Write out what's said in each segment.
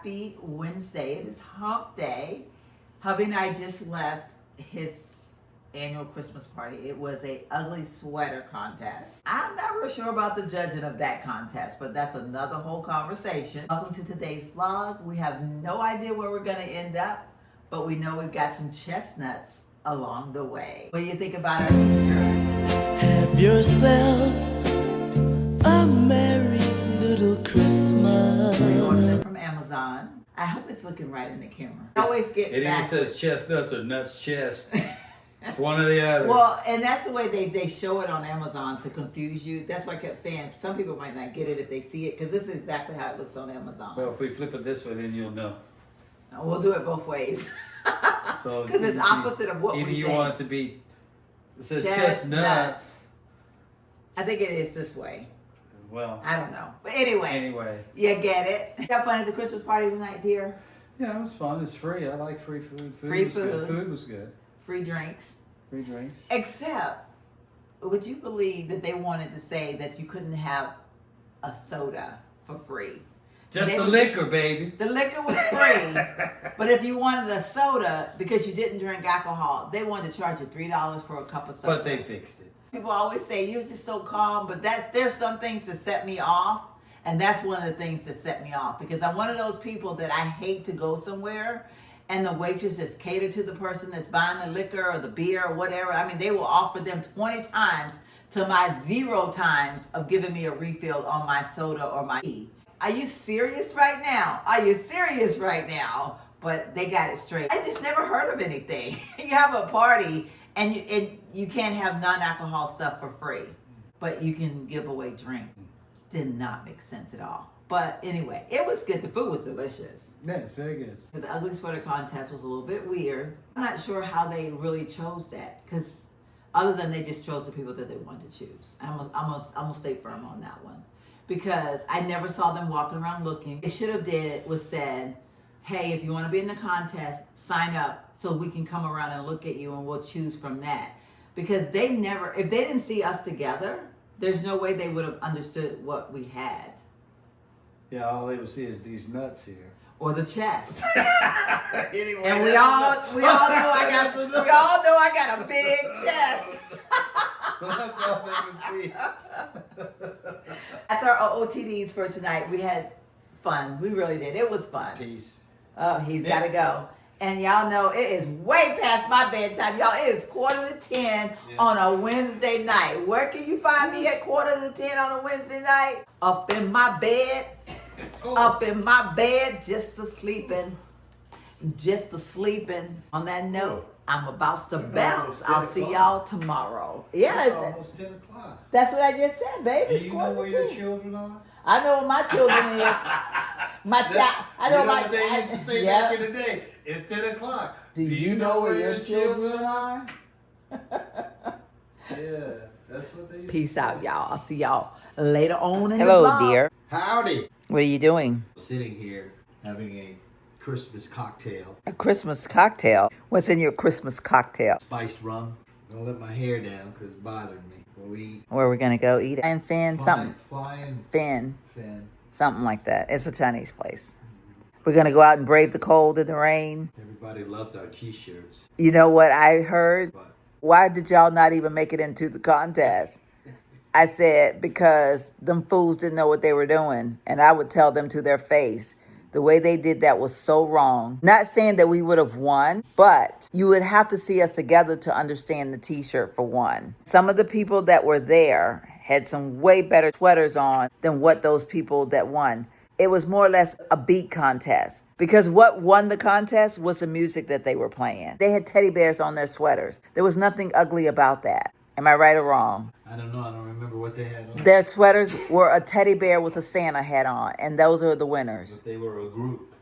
happy Wednesday. It is hump day. Hubby and I just left his annual Christmas party. It was a ugly sweater contest. I'm not real sure about the judging of that contest, but that's another whole conversation. Welcome to today's vlog. We have no idea where we're gonna end up, but we know we've got some chestnuts along the way. What do you think about our t-shirts? Have yourself a merry little Christmas. We ordered it from Amazon. I hope it's looking right in the camera. I always get it either says chestnuts or nuts chest. It's one or the other. Well, and that's the way they show it on Amazon to confuse you. That's why I kept saying some people might not get it if they see it, because this is exactly how it looks on Amazon. Well, if we flip it this way, then you'll know. We'll do it both ways. So because it's opposite of what we either think. you want it to be, it says Chestnuts. chestnuts. I think it is this way. Well, I don't know. But anyway. You get it. You have fun at the Christmas party tonight, dear? yeah, it was fun. It's free. I like free food. Free was good. food. Food was good. Free drinks. Free drinks. Except, would you believe that they wanted to say that you couldn't have a soda for free? Just the liquor, baby. The liquor was free, but if you wanted a soda because you didn't drink alcohol, they wanted to charge you $3 for a cup of soda. But they fixed it. People always say you're just so calm, but there's some things that set me off, and that's one of the things that set me off, because I'm one of those people that I hate to go somewhere and the waitress just cater to the person that's buying the liquor or the beer or whatever. I mean, they will offer them 20 times to my 0 times of giving me a refill on my soda or my tea. Are you serious right now? Are you serious right now? But they got it straight. I just never heard of anything. You have a party and you can't have non-alcohol stuff for free, but you can give away drinks. Did not make sense at all. But anyway, it was good. The food was delicious. Yeah, it's very good. The ugly sweater contest was a little bit weird. I'm not sure how they really chose that, because other than they just chose the people that they wanted to choose. I'm gonna stay firm on that one, because I never saw them walking around looking. It should have was said, hey, if you want to be in the contest, sign up so we can come around and look at you and we'll choose from that. Because if they didn't see us together, there's no way they would have understood what we had. Yeah, all they would see is these nuts here. Or the chest. Anyway, And we all know I got a big chest. So that's all they would see. That's our OOTDs for tonight. We had fun. We really did. It was fun. Peace. Oh, he's got to go. And y'all know it is way past my bedtime. Y'all, it is 9:45 on a Wednesday night. Where can you find me at 9:45 on a Wednesday night? Up in my bed. Up in my bed, just a sleeping. On that note, I'm about to bounce. I'll see y'all tomorrow. Yeah. It's almost 10 o'clock. That's what I just said, baby. Do you know where your children are? I know what my children is. I know what they used to say back in the day. It's 10 o'clock. Do you know where your children are? Yeah, that's what they used Peace to say. out, y'all. I'll see y'all later on in the Hello, vlog. dear. Howdy. What are you doing? Sitting here having a Christmas cocktail. A Christmas cocktail. What's in your Christmas cocktail? Spiced rum. I'm going to let my hair down because it's bothering me. Where we eat. Where are we gonna go eat? And Finn, something. Flying Finn, fin. something like that. It's a Chinese place. We're gonna go out and brave the cold and the rain. Everybody loved our t-shirts. You know what I heard? But Why did y'all not even make it into the contest? I said, because them fools didn't know what they were doing. And I would tell them to their face. The way they did that was so wrong. Not saying that we would have won, but you would have to see us together to understand the t-shirt for one. Some of the people that were there had some way better sweaters on than what those people that won. It was more or less a beat contest, because what won the contest was the music that they were playing. They had teddy bears on their sweaters. There was nothing ugly about that. Am I right or wrong? I don't know. I don't remember what they had on. Their sweaters were a teddy bear with a Santa hat on, and those are the winners. But they were a group.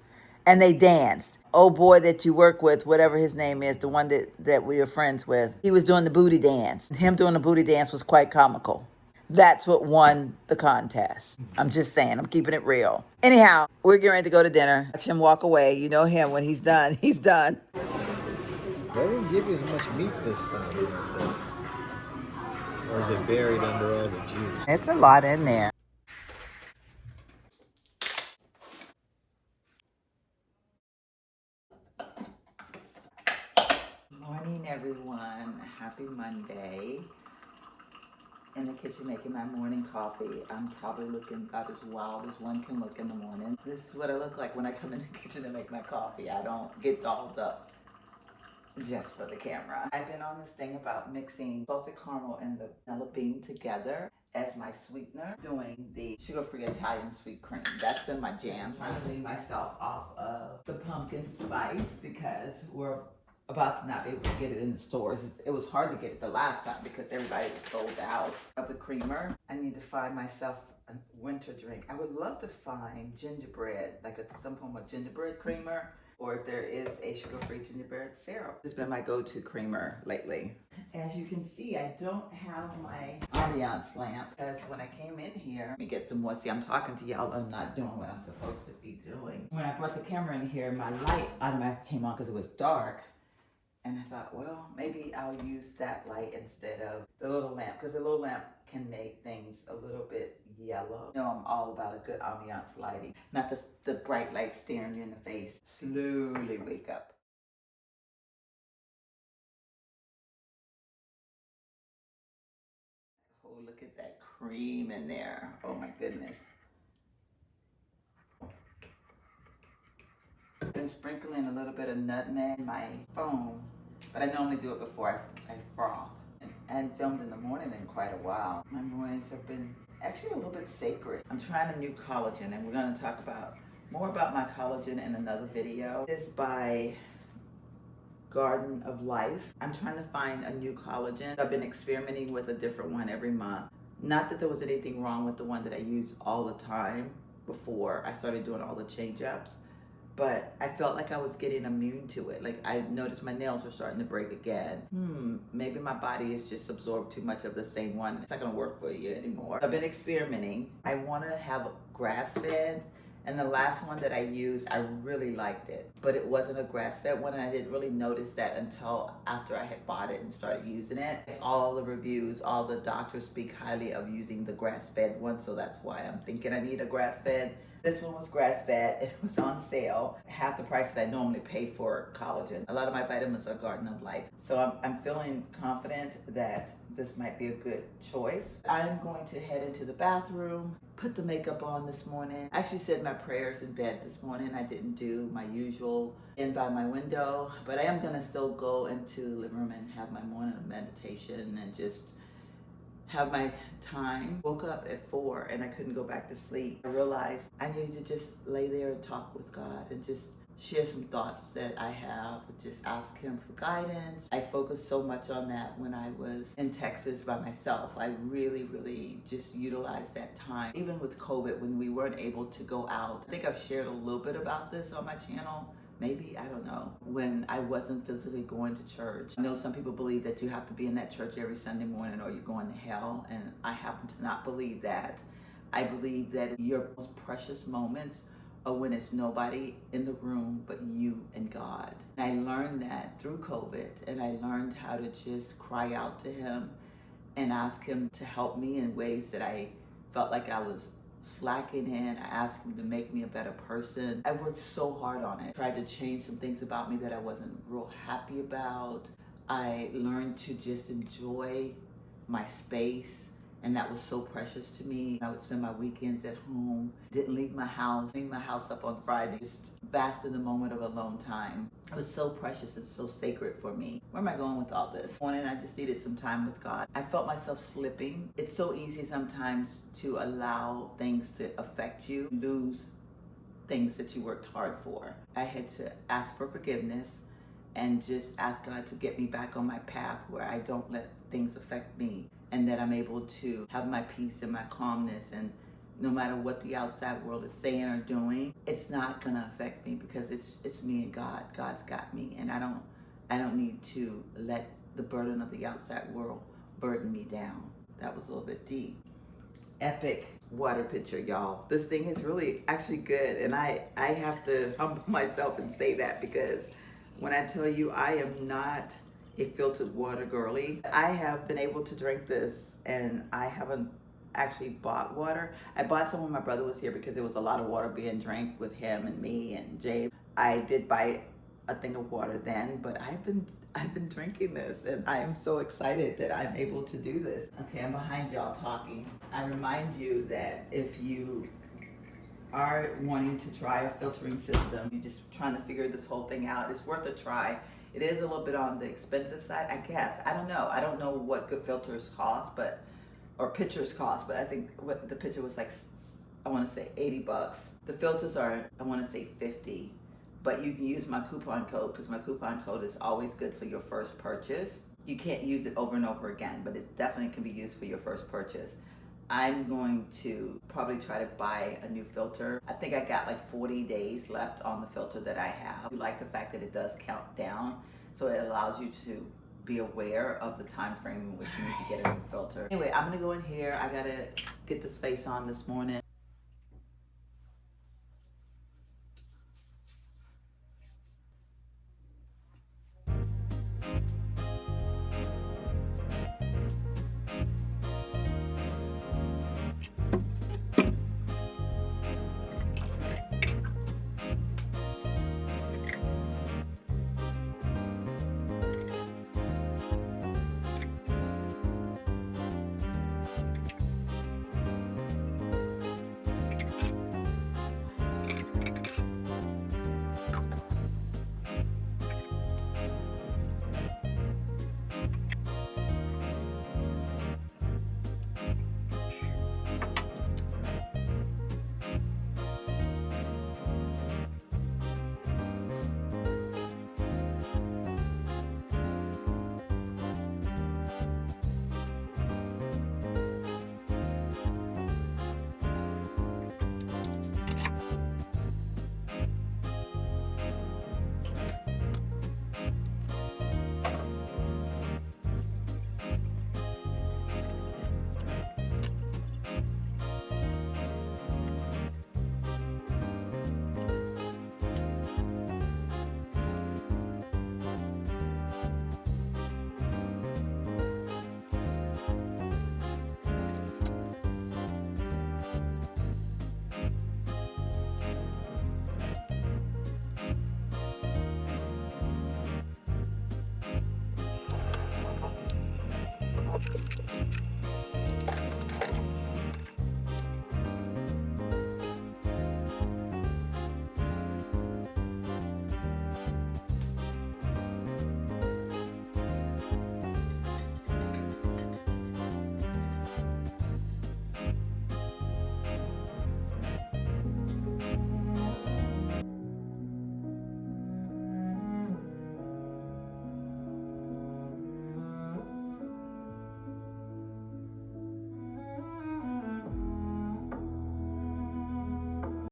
And they danced. Oh boy that you work with, whatever his name is, the one that we are friends with, he was doing the booty dance. Him doing the booty dance was quite comical. That's what won the contest. I'm just saying, I'm keeping it real. Anyhow, we're getting ready to go to dinner. Watch him walk away. You know him, when he's done, he's done. They didn't give you as much meat this time, you know, or is it buried under all the juice? It's a lot in there. Happy Monday. In the kitchen making my morning coffee. I'm probably looking about as wild as one can look in the morning. This is what I look like when I come in the kitchen to make my coffee. I don't get dolled up just for the camera. I've been on this thing about mixing salted caramel and the vanilla bean together as my sweetener, doing the sugar-free Italian sweet cream. That's been my jam. I'm trying to wean myself off of the pumpkin spice because we're about to not be able to get it in the stores. It was hard to get it the last time because everybody was sold out of the creamer. I need to find myself a winter drink. I would love to find gingerbread, like some form of gingerbread creamer, or if there is a sugar-free gingerbread syrup. It's been my go-to creamer lately. As you can see, I don't have my ambiance lamp because when I came in here, let me get some more. See, I'm talking to y'all. I'm not doing what I'm supposed to be doing. When I brought the camera in here, my light automatically came on because it was dark. And I thought, well, maybe I'll use that light instead of the little lamp, because the little lamp can make things a little bit yellow. You know, I'm all about a good ambiance lighting, not the bright light staring you in the face. Slowly wake up. Oh, look at that cream in there. Oh my goodness. Been sprinkling a little bit of nutmeg in my foam, but I normally do it before I froth. And I hadn't filmed in the morning in quite a while. My mornings have been actually a little bit sacred. I'm trying a new collagen, and we're going to talk about more about my collagen in another video. This is by Garden of Life. I'm trying to find a new collagen. I've been experimenting with a different one every month. Not that there was anything wrong with the one that I use all the time before I started doing all the change-ups. But I felt like I was getting immune to it. Like I noticed my nails were starting to break again. Maybe my body has just absorbed too much of the same one. It's not gonna work for you anymore. I've been experimenting. I wanna have grass-fed, and the last one that I used, I really liked it. But it wasn't a grass-fed one, and I didn't really notice that until after I had bought it and started using it. All the reviews, all the doctors speak highly of using the grass-fed one, so that's why I'm thinking I need a grass-fed. This one was grass-fed. It was on sale, half the price that I normally pay for collagen. A lot of my vitamins are Garden of Life. So I'm feeling confident that this might be a good choice. I'm going to head into the bathroom, put the makeup on this morning. I actually said my prayers in bed this morning. I didn't do my usual in by my window, but I am gonna still go into the living room and have my morning meditation and just have my time. Woke up at 4 and I couldn't go back to sleep. I realized I needed to just lay there and talk with God and just share some thoughts that I have, just ask him for guidance. I focused so much on that when I was in Texas by myself. I really just utilized that time. Even with COVID, when we weren't able to go out. I think I've shared a little bit about this on my channel. Maybe, I don't know, when I wasn't physically going to church. I know some people believe that you have to be in that church every Sunday morning or you're going to hell, and I happen to not believe that. I believe that your most precious moments are when it's nobody in the room but you and God. And I learned that through COVID, and I learned how to just cry out to him and ask him to help me in ways that I felt like I was slacking in. I asked him to make me a better person. I worked so hard on it. Tried to change some things about me that I wasn't real happy about. I learned to just enjoy my space, and that was so precious to me. I would spend my weekends at home, didn't leave my house up on Friday, just bask in the moment of alone time. It was so precious and so sacred for me. Where am I going with all this? Morning, I just needed some time with God. I felt myself slipping. It's so easy sometimes to allow things to affect you, lose things that you worked hard for. I had to ask for forgiveness and just ask God to get me back on my path where I don't let things affect me, and that I'm able to have my peace and my calmness, and no matter what the outside world is saying or doing, it's not gonna affect me because it's me and God. God's got me, and I don't need to let the burden of the outside world burden me down. That was a little bit deep. Epic water picture, y'all. This thing is really actually good, and I have to humble myself and say that, because when I tell you I am not a filtered water girly, I have been able to drink this, and I haven't actually bought water. I bought some when my brother was here because there was a lot of water being drank with him and me and James. I did buy a thing of water then, but I've been drinking this, and I am so excited that I'm able to do this. Okay, I'm behind y'all talking. I remind you that if you are wanting to try a filtering system, you're just trying to figure this whole thing out, it's worth a try. It is a little bit on the expensive side, I guess. I don't know. I don't know what good filters cost, or pitchers cost, but I think what the pitcher was like, I want to say $80. The filters are, I want to say 50, but you can use my coupon code, because my coupon code is always good for your first purchase. You can't use it over and over again, but it definitely can be used for your first purchase. I'm going to probably try to buy a new filter. I think I got like 40 days left on the filter that I have. I like the fact that it does count down, so it allows you to be aware of the time frame in which you need to get a new filter. Anyway, I'm gonna go in here. I gotta get this face on this morning.